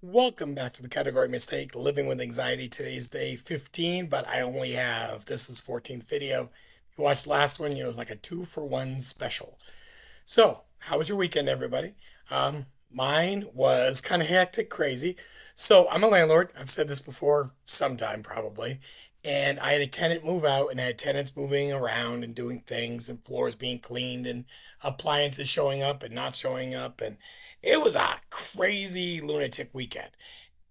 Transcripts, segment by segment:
Welcome back to the category mistake, living with anxiety. Today's day 15, but I only have, this is 14th video. If you watched last one, it was like a 2-for-1 special. So, how was your weekend, everybody? Mine was kind of hectic, crazy. So, I'm a landlord. I've said this before, sometime probably. And I had a tenant move out, and I had tenants moving around and doing things, and floors being cleaned, and appliances showing up and not showing up. And it was a crazy lunatic weekend.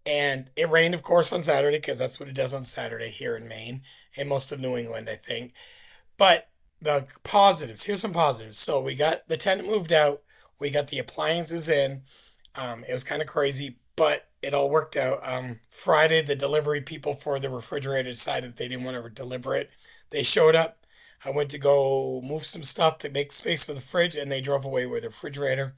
And it rained, of course, on Saturday, because that's what it does on Saturday here in Maine and most of New England, I think. But the positives, here's some positives. So we got the tenant moved out, we got the appliances in. It was kind of crazy, but it all worked out. Friday, the delivery people for the refrigerator decided they didn't want to deliver it. They showed up. I went to go move some stuff to make space for the fridge, and they drove away with the refrigerator.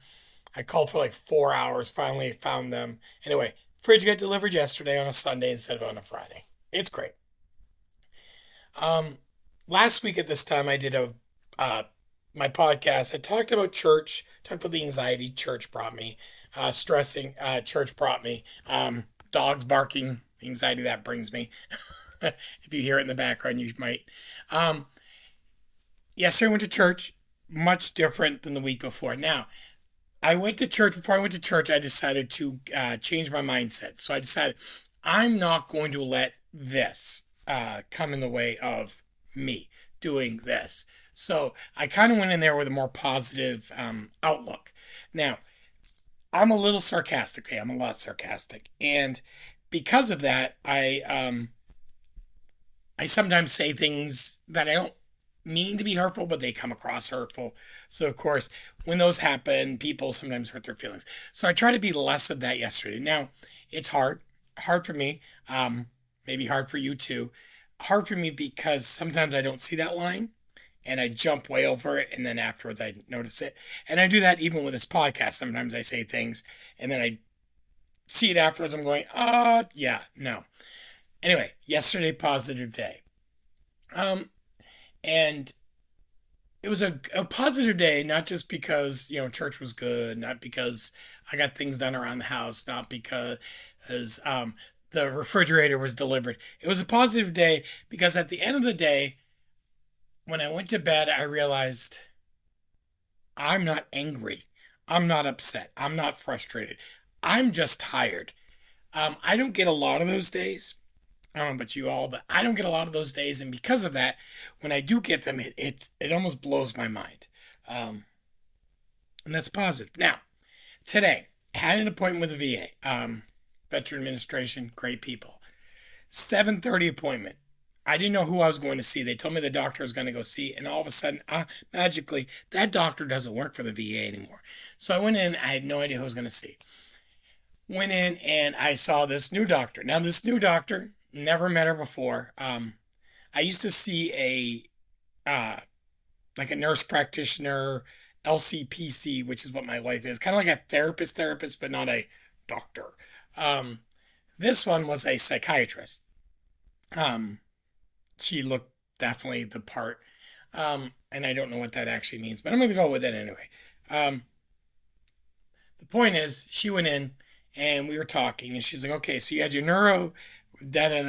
I called for like 4 hours. Finally, found them. Anyway, fridge got delivered yesterday on a Sunday instead of on a Friday. It's great. Um, Last week at this time, I did a my podcast. I talked about church, talked about the anxiety church brought me, stressing church brought me, dogs barking, the anxiety that brings me. If you hear it in the background, you might. Um, Yesterday I went to church, much different than the week before. Now, I went to church. Before I went to church, I decided to change my mindset. So I decided I'm not going to let this come in the way of me doing this. So I kind of went in there with a more positive outlook. Now, I'm a little sarcastic. Okay, I'm a lot sarcastic, and because of that, I sometimes say things that I don't mean to be hurtful, but they come across hurtful. So of course, when those happen, people sometimes hurt their feelings. So I try to be less of that yesterday. Now, it's hard for me. Maybe hard for you too. Hard for me because sometimes I don't see that line and I jump way over it, and then afterwards I notice it. And I do that even with this podcast. Sometimes I say things and then I see it afterwards. I'm going, yeah, no. Anyway, yesterday, positive day. Um, and it was a positive day, not just because, church was good, not because I got things done around the house, not because the refrigerator was delivered. It was a positive day because at the end of the day, when I went to bed, I realized I'm not angry. I'm not upset. I'm not frustrated. I'm just tired. I don't get a lot of those days. I don't know about you all, but I don't get a lot of those days, and because of that, when I do get them, it almost blows my mind, um, and that's positive. Now, today I had an appointment with the VA, Veteran Administration, great people. 7:30 appointment. I didn't know who I was going to see. They told me the doctor I was going to go see, and all of a sudden, magically, that doctor doesn't work for the VA anymore. So I went in. I had no idea who I was going to see. Went in and I saw this new doctor. Now, this new doctor, never met her before. I used to see like a nurse practitioner, LCPC, which is what my wife is, kind of like a therapist, but not a doctor. Um, this one was a psychiatrist. Um, she looked definitely the part, and I don't know what that actually means, but I'm going to go with it anyway. Um, the point is, she went in and we were talking, and she's like, "Okay, so you had your neuro data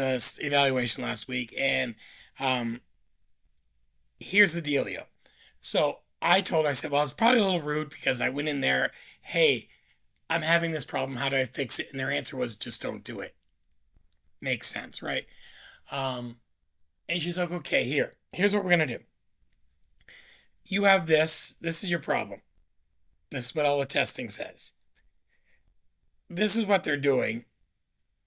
evaluation last week, and um, here's the dealio." So I told her, I said, "Well, it's probably a little rude because I went in there, hey, I'm having this problem. How do I fix it?" And their answer was, "Just don't do it." Makes sense, right? Um, and she's like, "Okay, here's what we're gonna do. You have this. This is your problem. This is what all the testing says. This is what they're doing.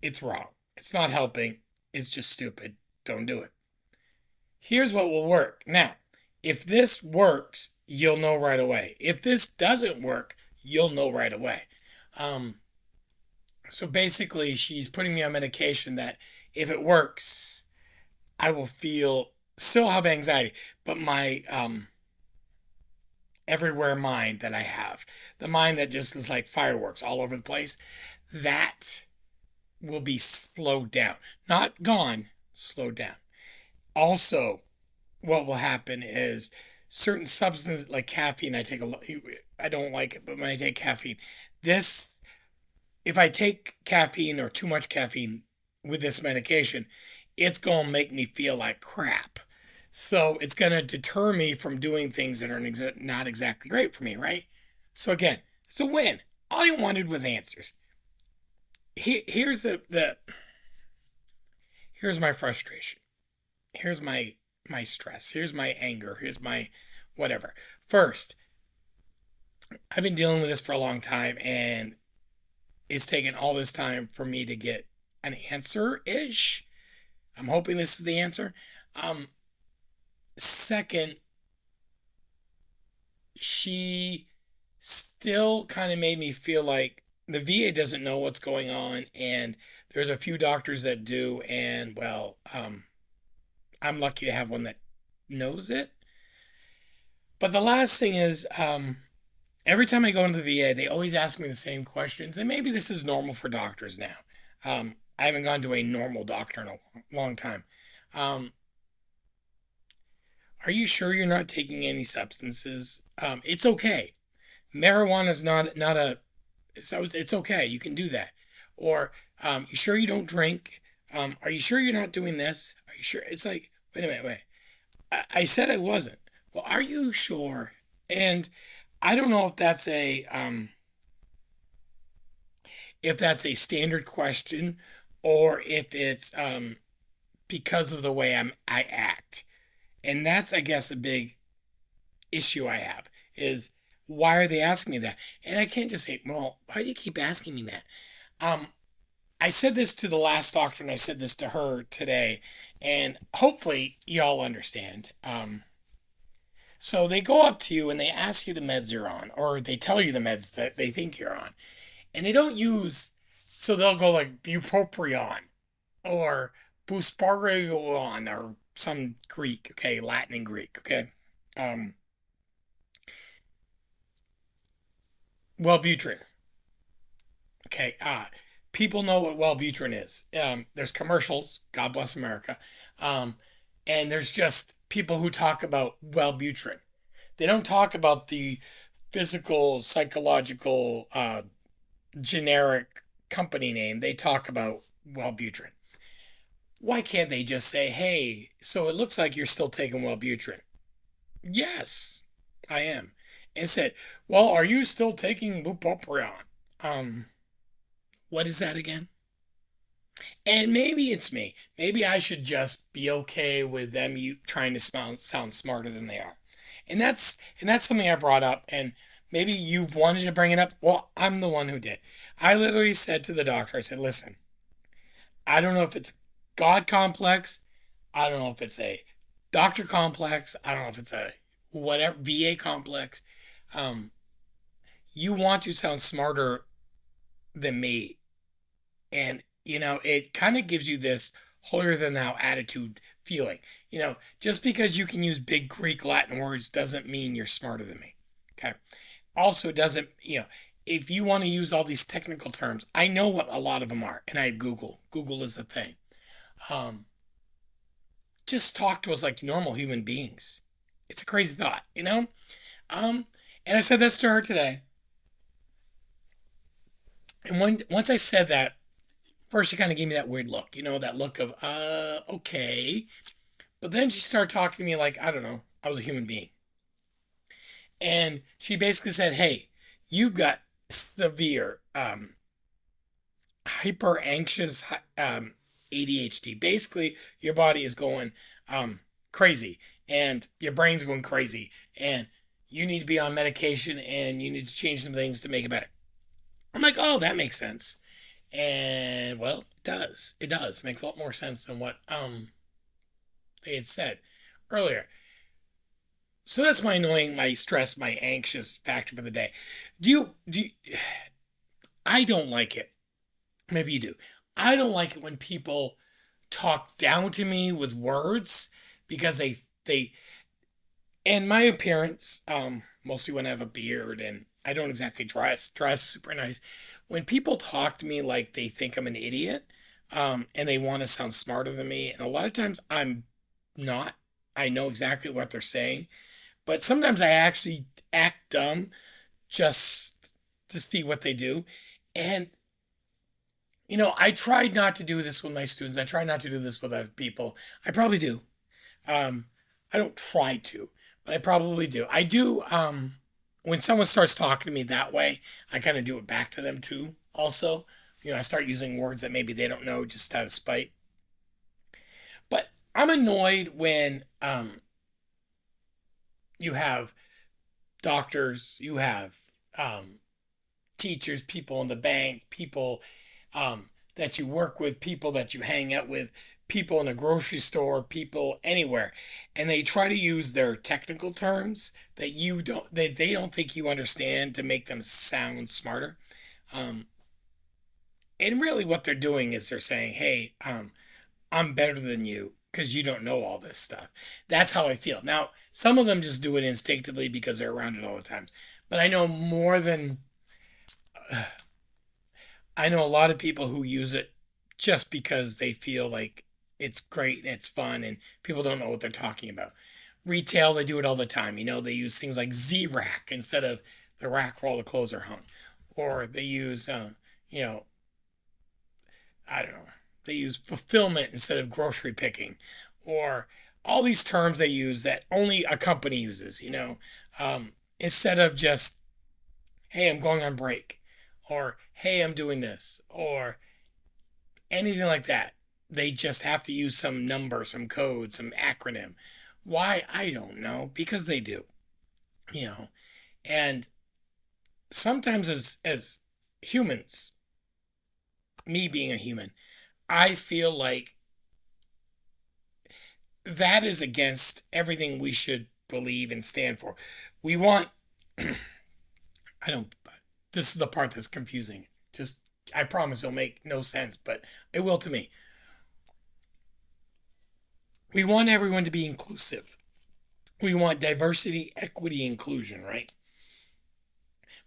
It's wrong. It's not helping. It's just stupid. Don't do it. Here's what will work. Now, if this works, you'll know right away. If this doesn't work, you'll know right away." Um, so basically, she's putting me on medication that if it works, I will still have anxiety, but my everywhere mind that I have, the mind that just is like fireworks all over the place, that will be slowed down. Not gone, slowed down. Also, what will happen is certain substances like caffeine, I don't like it, but when I take caffeine, this if I take caffeine or too much caffeine with this medication, it's going to make me feel like crap. So it's going to deter me from doing things that are not exactly great for me, right? So again, it's a win. All I wanted was answers. Here's here's my frustration. Here's my stress. Here's my anger. Here's my whatever. First, I've been dealing with this for a long time, and it's taken all this time for me to get an answer ish. I'm hoping this is the answer. Second, she still kind of made me feel like the VA doesn't know what's going on, and there's a few doctors that do, and well, I'm lucky to have one that knows it. But the last thing is, every time I go into the VA, they always ask me the same questions, and maybe this is normal for doctors now. I haven't gone to a normal doctor in a long time. Um, are you sure you're not taking any substances? It's okay. Marijuana is not a, so it's okay. You can do that. Or you sure you don't drink? Are you sure you're not doing this? Are you sure? It's like, wait a minute, wait. I said I wasn't. Well, are you sure? And I don't know if that's a standard question, or if it's because of the way I act. And that's, I guess, a big issue I have is, why are they asking me that? And I can't just say, well, why do you keep asking me that? Um, I said this to the last doctor, and I said this to her today, and hopefully y'all understand. So they go up to you and they ask you the meds you're on, or they tell you the meds that they think you're on, and they don't use. So they'll go like bupropion or busparion or some Greek, okay, Latin and Greek, okay. Um, Wellbutrin, okay. People know what Wellbutrin is. There's commercials. God bless America. Um, and there's just people who talk about Wellbutrin. They don't talk about the physical, psychological, generic company name. They talk about Wellbutrin. Why can't they just say, hey, so it looks like you're still taking Wellbutrin? Yes, I am. And said, well, are you still taking bupropion? Um, what is that again? And maybe it's me. Maybe I should just be okay with them trying to sound smarter than they are. And that's something I brought up, and maybe you've wanted to bring it up. Well, I'm the one who did. I literally said to the doctor, I said, listen, I don't know if it's God complex. I don't know if it's a doctor complex. I don't know if it's a whatever VA complex. Um, you want to sound smarter than me. And, it kind of gives you this holier than thou attitude feeling. Just because you can use big Greek Latin words doesn't mean you're smarter than me. Okay. Also, doesn't, if you want to use all these technical terms, I know what a lot of them are. And I Google. Google is a thing. Um, just talk to us like normal human beings. It's a crazy thought. And I said this to her today. And once I said that, first she kind of gave me that weird look, that look of, okay. But then she started talking to me like, I don't know, I was a human being. And she basically said, hey, you've got severe hyper anxious ADHD. Basically, your body is going crazy, and your brain's going crazy, and you need to be on medication, and you need to change some things to make it better. I'm like, oh, that makes sense. And well, it does. It does. It makes a lot more sense than what they had said earlier. So that's my annoying, my stress, my anxious factor for the day. Do you, I don't like it. Maybe you do. I don't like it when people talk down to me with words, because they and my appearance, mostly when I have a beard and I don't exactly dress super nice. When people talk to me like they think I'm an idiot, and they want to sound smarter than me, and a lot of times I'm not. I know exactly what they're saying, but sometimes I actually act dumb just to see what they do. And I tried not to do this with my students. I try not to do this with other people. I probably do. Um, I don't try to, but I probably do. I do. When someone starts talking to me that way, I kind of do it back to them too. Also, I start using words that maybe they don't know just out of spite. But I'm annoyed when you have doctors, you have teachers, people in the bank, people that you work with, people that you hang out with, people in a grocery store, people anywhere, and they try to use their technical terms that they don't think you understand to make them sound smarter. Um, and really, what they're doing is they're saying, "Hey, I'm better than you because you don't know all this stuff." That's how I feel. Now, some of them just do it instinctively because they're around it all the time. But I know a lot of people who use it just because they feel like it's great and it's fun and people don't know what they're talking about. Retail, they do it all the time. They use things like Z-Rack instead of the rack where all the clothes are hung. Or they use, you know, I don't know, they use fulfillment instead of grocery picking. Or all these terms they use that only a company uses. Instead of just, hey, I'm going on break. Or, hey, I'm doing this. Or anything like that. They just have to use some number, some code, some acronym. Why? I don't know. Because they do. You know. And sometimes as humans, me being a human, I feel like that is against everything we should believe and stand for. We want I don't this is the part that's confusing. Just I promise it'll make no sense, but it will to me. We want everyone to be inclusive. We want diversity, equity, inclusion, right?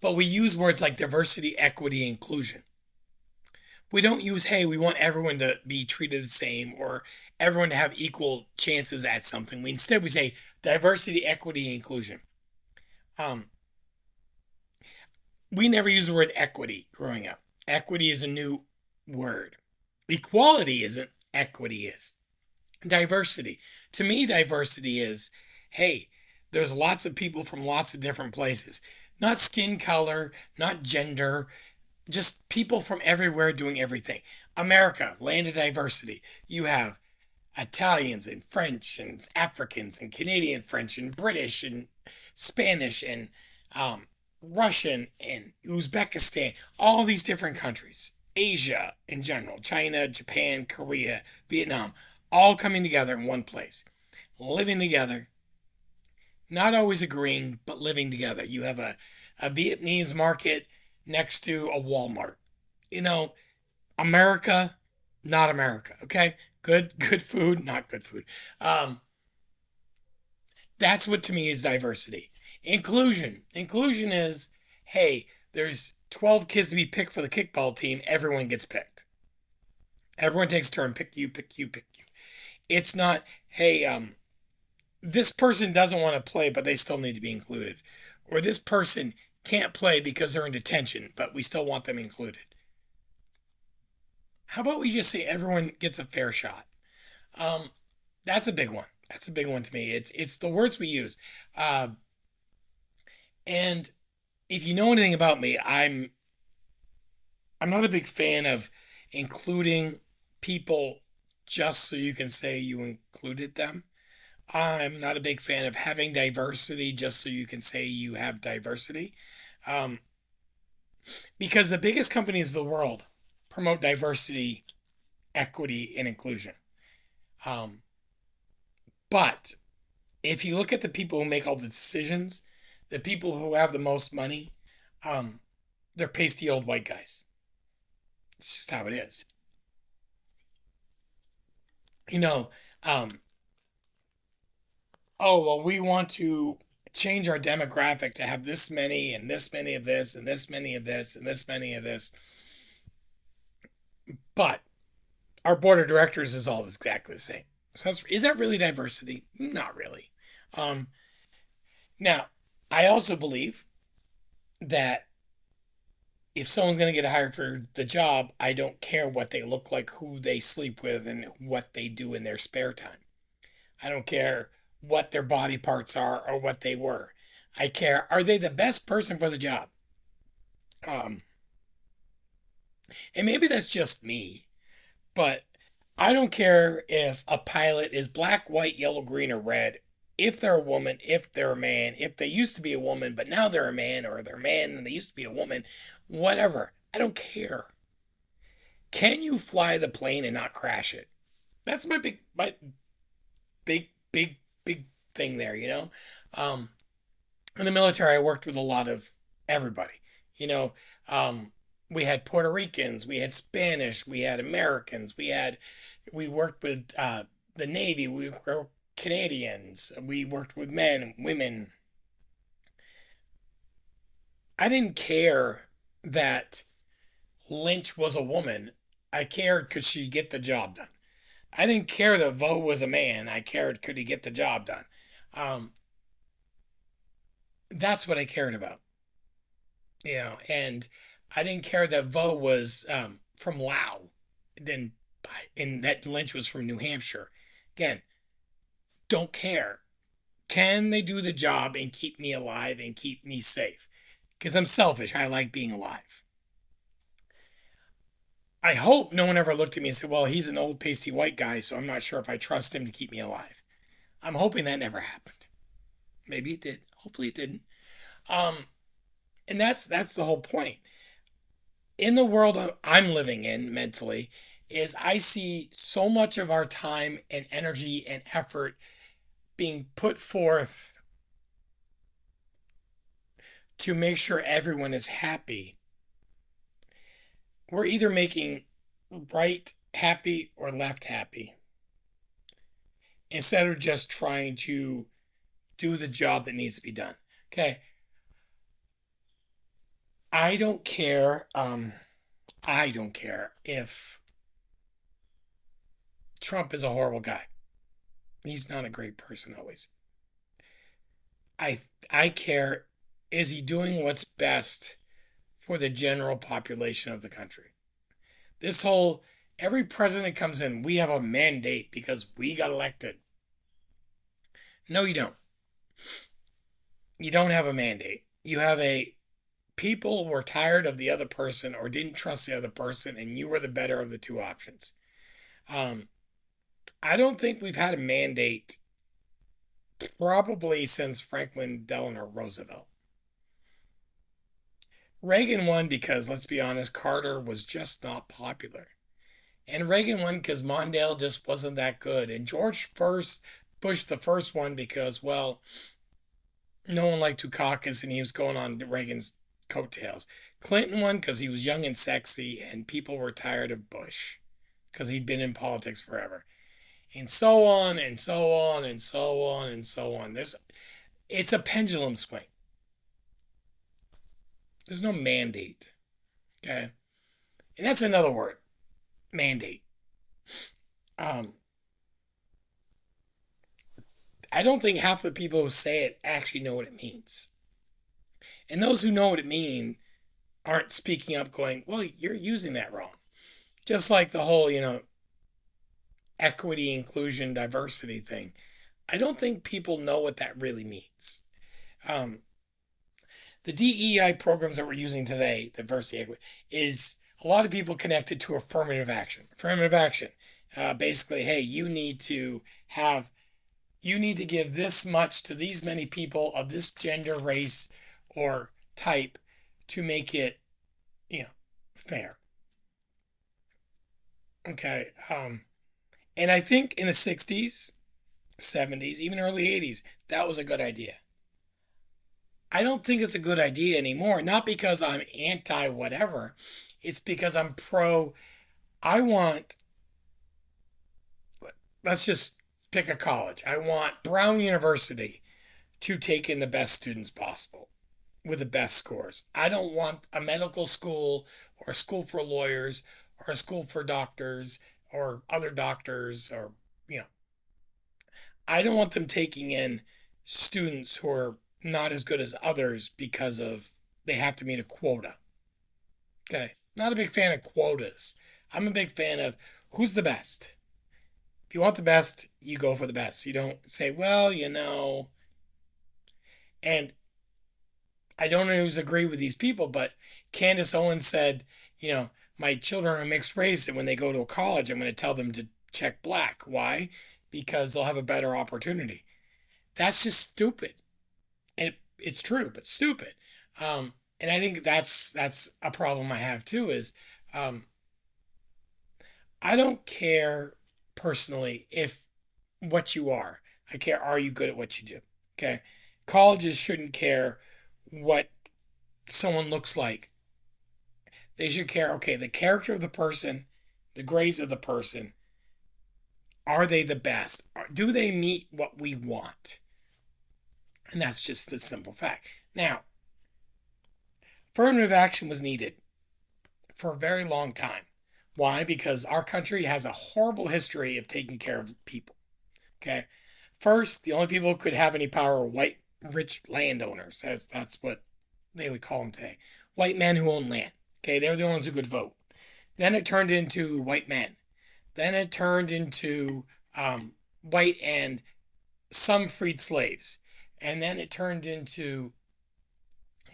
But we use words like diversity, equity, inclusion. We don't use, hey, we want everyone to be treated the same or everyone to have equal chances at something. Instead we say diversity, equity, inclusion. Um, we never use the word equity growing up. Equity is a new word. Equality isn't, equity is. Diversity. To me, diversity is, hey, there's lots of people from lots of different places. Not skin color, not gender, just people from everywhere doing everything. America, land of diversity. You have Italians and French and Africans and Canadian French and British and Spanish and Russian and Uzbekistan, all these different countries, Asia in general, China, Japan, Korea, Vietnam, all coming together in one place, living together, not always agreeing, but living together. You have a Vietnamese market next to a Walmart. You know, America, not America, okay? Good food, not good food. Um, that's what to me is diversity. Inclusion is, hey, there's 12 kids to be picked for the kickball team, everyone gets picked. Everyone takes a turn, pick you, pick you, pick you. It's not, hey, this person doesn't want to play, but they still need to be included. Or this person can't play because they're in detention, but we still want them included. How about we just say everyone gets a fair shot? Um, that's a big one. That's a big one to me. It's the words we use. Uh, and if you know anything about me, I'm not a big fan of including people just so you can say you included them. I'm not a big fan of having diversity just so you can say you have diversity. Um, because the biggest companies in the world promote diversity, equity, and inclusion. Um, but if you look at the people who make all the decisions, the people who have the most money, um, they're pasty old white guys. It's just how it is. You know, um, oh, well, we want to change our demographic to have this many and this many of this and this many of this and this many of this. But our board of directors is all exactly the same. So is that really diversity? Not really. Um, Now, I also believe that if someone's going to get hired for the job, I don't care what they look like, who they sleep with, and what they do in their spare time. I don't care what their body parts are or what they were. I care, are they the best person for the job? Um, and maybe that's just me, but I don't care if a pilot is black, white, yellow, green, or red. If they're a woman, if they're a man, if they used to be a woman, but now they're a man, or they're a man and they used to be a woman, whatever. I don't care. Can you fly the plane and not crash it? That's my big thing there, you know? Um, in the military, I worked with a lot of everybody. You know, we had Puerto Ricans, we had Spanish, we had Americans, we worked with the Navy, we were Canadians, we worked with men and women. I didn't care that Lynch was a woman. I cared could she get the job done. I didn't care that Vo was a man. I cared could he get the job done. Um, that's what I cared about, you know. And I didn't care that Vo was from Lao, then and that Lynch was from New Hampshire. Again, don't care. Can they do the job and keep me alive and keep me safe? Because I'm selfish. I like being alive. I hope no one ever looked at me and said, well, he's an old pasty white guy, so I'm not sure if I trust him to keep me alive. I'm hoping that never happened. Maybe it did. Hopefully it didn't. Um, and that's the whole point. In the world I'm living in mentally, is I see so much of our time and energy and effort being put forth to make sure everyone is happy. We're either making right happy or left happy instead of just trying to do the job that needs to be done. Okay. I don't care. I don't care if Trump is a horrible guy. He's not a great person always. I I care, is he doing what's best for the general population of the country? This whole every president comes in, we have a mandate because we got elected. No, you don't. You don't have a mandate. You have a people were tired of the other person or didn't trust the other person, and you were the better of the two options. Um, I don't think we've had a mandate probably since Franklin Delano Roosevelt. Reagan won because, let's be honest, Carter was just not popular. And Reagan won because Mondale just wasn't that good. And Bush the first one because, well, no one liked Dukakis and he was going on Reagan's coattails. Clinton won because he was young and sexy and people were tired of Bush because he'd been in politics forever. And so on and so on and so on and so on. It's a pendulum swing. There's no mandate. Okay? And that's another word. Mandate. Um, I don't think half the people who say it actually know what it means. And those who know what it means aren't speaking up going, well, you're using that wrong. Just like the whole, equity, inclusion, diversity thing. I don't think people know what that really means. The DEI programs that we're using today, diversity, equity, is a lot of people connected to affirmative action. Affirmative action. Basically, hey, you need to give this much to these many people of this gender, race, or type to make it, fair. Okay. And I think in the 60s, 70s, even early 80s, that was a good idea. I don't think it's a good idea anymore, not because I'm anti whatever. It's because I'm pro. I want, let's just pick a college. I want Brown University to take in the best students possible with the best scores. I don't want a medical school or a school for lawyers or a school for doctors or other doctors or, I don't want them taking in students who are not as good as others because of they have to meet a quota. Okay. Not a big fan of quotas. I'm a big fan of who's the best. If you want the best, you go for the best. You don't say, well, and I don't always agree with these people, but Candace Owens said, you know, my children are mixed race, and when they go to college, I'm going to tell them to check black. Why? Because they'll have a better opportunity. That's just stupid. And it's true, but stupid. And I think that's a problem I have too. Is um, I don't care personally if what you are. I care, are you good at what you do? Okay. Colleges shouldn't care what someone looks like. They should care, okay, the character of the person, the grades of the person. Are they the best? Do they meet what we want? And that's just the simple fact. Now, affirmative action was needed for a very long time. Why? Because our country has a horrible history of taking care of people. Okay. First, the only people who could have any power were white, rich landowners. That's what they would call them today. White men who own land. Okay. They were the only ones who could vote. Then it turned into white men. Then it turned into white and some freed slaves. And then it turned into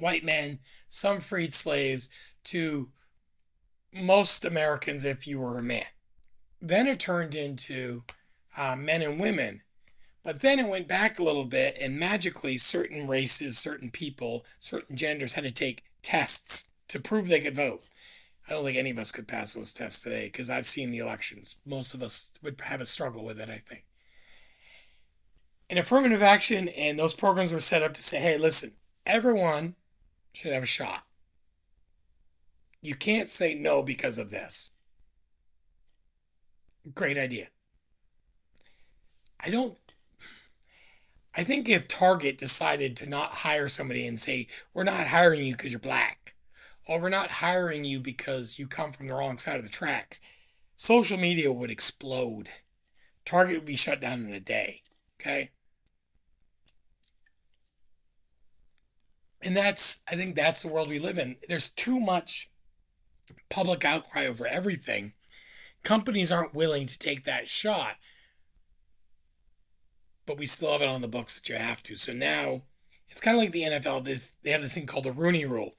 white men, some freed slaves, to most Americans if you were a man. Then it turned into men and women. But then it went back a little bit, and magically certain races, certain people, certain genders had to take tests to prove they could vote. I don't think any of us could pass those tests today because I've seen the elections. Most of us would have a struggle with it, I think. And affirmative action and those programs were set up to say, hey, listen, everyone should have a shot. You can't say no because of this. Great idea. I think if Target decided to not hire somebody and say, we're not hiring you because you're black, or we're not hiring you because you come from the wrong side of the tracks, social media would explode. Target would be shut down in a day. Okay? And I think that's the world we live in. There's too much public outcry over everything. Companies aren't willing to take that shot, but we still have it on the books that you have to. So now it's kind of like the NFL. They have this thing called the Rooney Rule.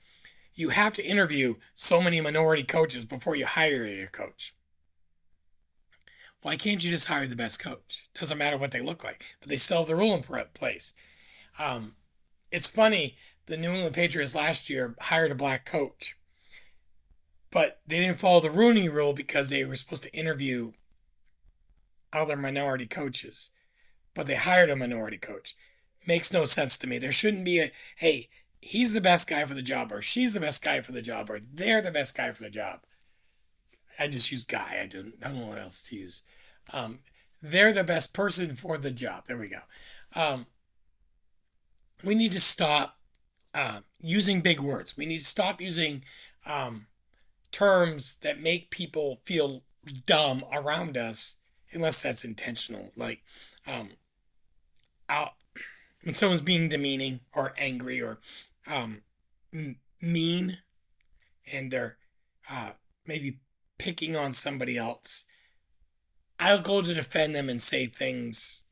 You have to interview so many minority coaches before you hire your coach. Why can't you just hire the best coach? Doesn't matter what they look like, but they still have the rule in place. It's funny. The New England Patriots last year hired a black coach, but they didn't follow the Rooney Rule because they were supposed to interview other minority coaches, but they hired a minority coach. Makes no sense to me. There shouldn't be hey, he's the best guy for the job, or she's the best guy for the job, or they're the best guy for the job. I just use guy. I don't know what else to use. They're the best person for the job. There we go. We need to stop using big words. We need to stop using terms that make people feel dumb around us, unless that's intentional. Like when someone's being demeaning or angry or mean, and they're maybe picking on somebody else, I'll go to defend them and say things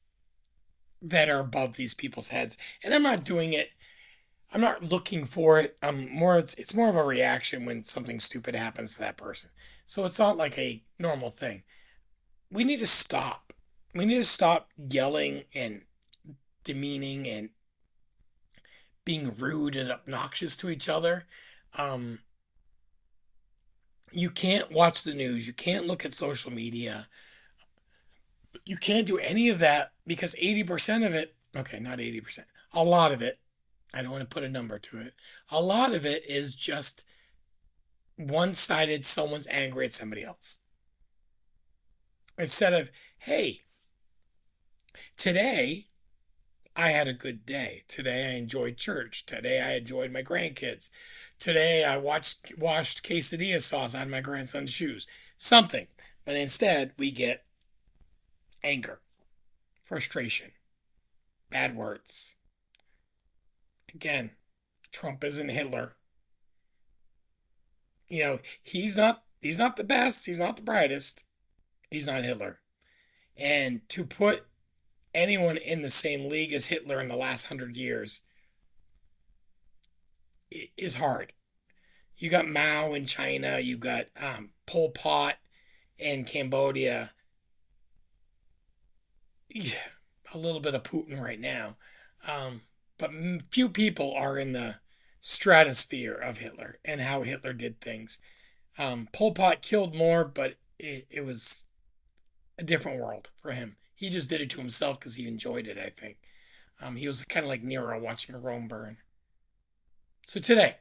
that are above these people's heads. And I'm not doing it. I'm not looking for it. It's more of a reaction when something stupid happens to that person. So it's not like a normal thing. We need to stop. We need to stop yelling and demeaning and being rude and obnoxious to each other. You can't watch the news. You can't look at social media. You can't do any of that because 80% of it, okay, not 80%, a lot of it, I don't want to put a number to it, a lot of it is just one-sided, someone's angry at somebody else. Instead of, hey, today I had a good day. Today I enjoyed church. Today I enjoyed my grandkids. Today I washed quesadilla sauce on my grandson's shoes. Something. But instead we get anger, frustration, bad words. Again, Trump isn't Hitler. He's not the best. He's not the brightest. He's not Hitler. And to put anyone in the same league as Hitler in the last 100 years is hard. You got Mao in China. You got Pol Pot in Cambodia. Yeah, a little bit of Putin right now. But few people are in the stratosphere of Hitler and how Hitler did things. Pol Pot killed more, but it was a different world for him. He just did it to himself because he enjoyed it, I think. He was kind of like Nero watching Rome burn. So today,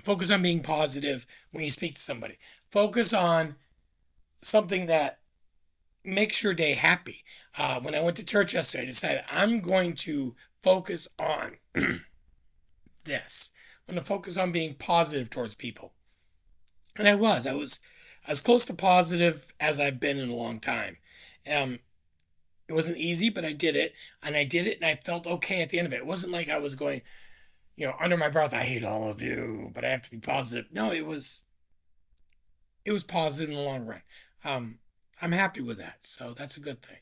focus on being positive when you speak to somebody. Focus on something that makes your day happy. When I went to church yesterday, I decided I'm going to focus on this. I'm going to focus on being positive towards people. And I was as close to positive as I've been in a long time. It wasn't easy, but I did it. And I did it, and I felt okay at the end of it. It wasn't like I was going, under my breath, I hate all of you, but I have to be positive. No, it was positive in the long run. I'm happy with that, so that's a good thing.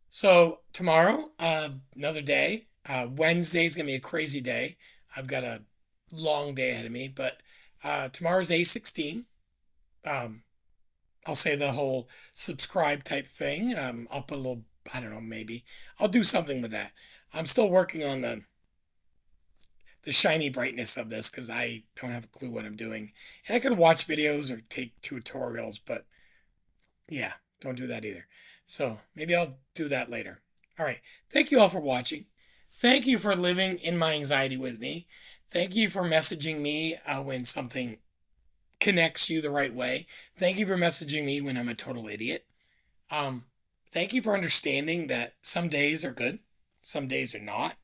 So tomorrow, another day. Wednesday's going to be a crazy day. I've got a long day ahead of me, but tomorrow's day 16. I'll say the whole subscribe type thing. I'll put a little, I don't know, maybe. I'll do something with that. I'm still working on the shiny brightness of this because I don't have a clue what I'm doing. And I could watch videos or take tutorials, but yeah, don't do that either. So maybe I'll do that later. All right. Thank you all for watching. Thank you for living in my anxiety with me. Thank you for messaging me when something connects you the right way. Thank you for messaging me when I'm a total idiot. Thank you for understanding that some days are good, some days are not.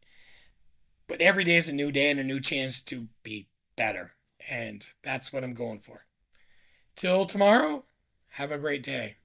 But every day is a new day and a new chance to be better. And that's what I'm going for. Till tomorrow, have a great day.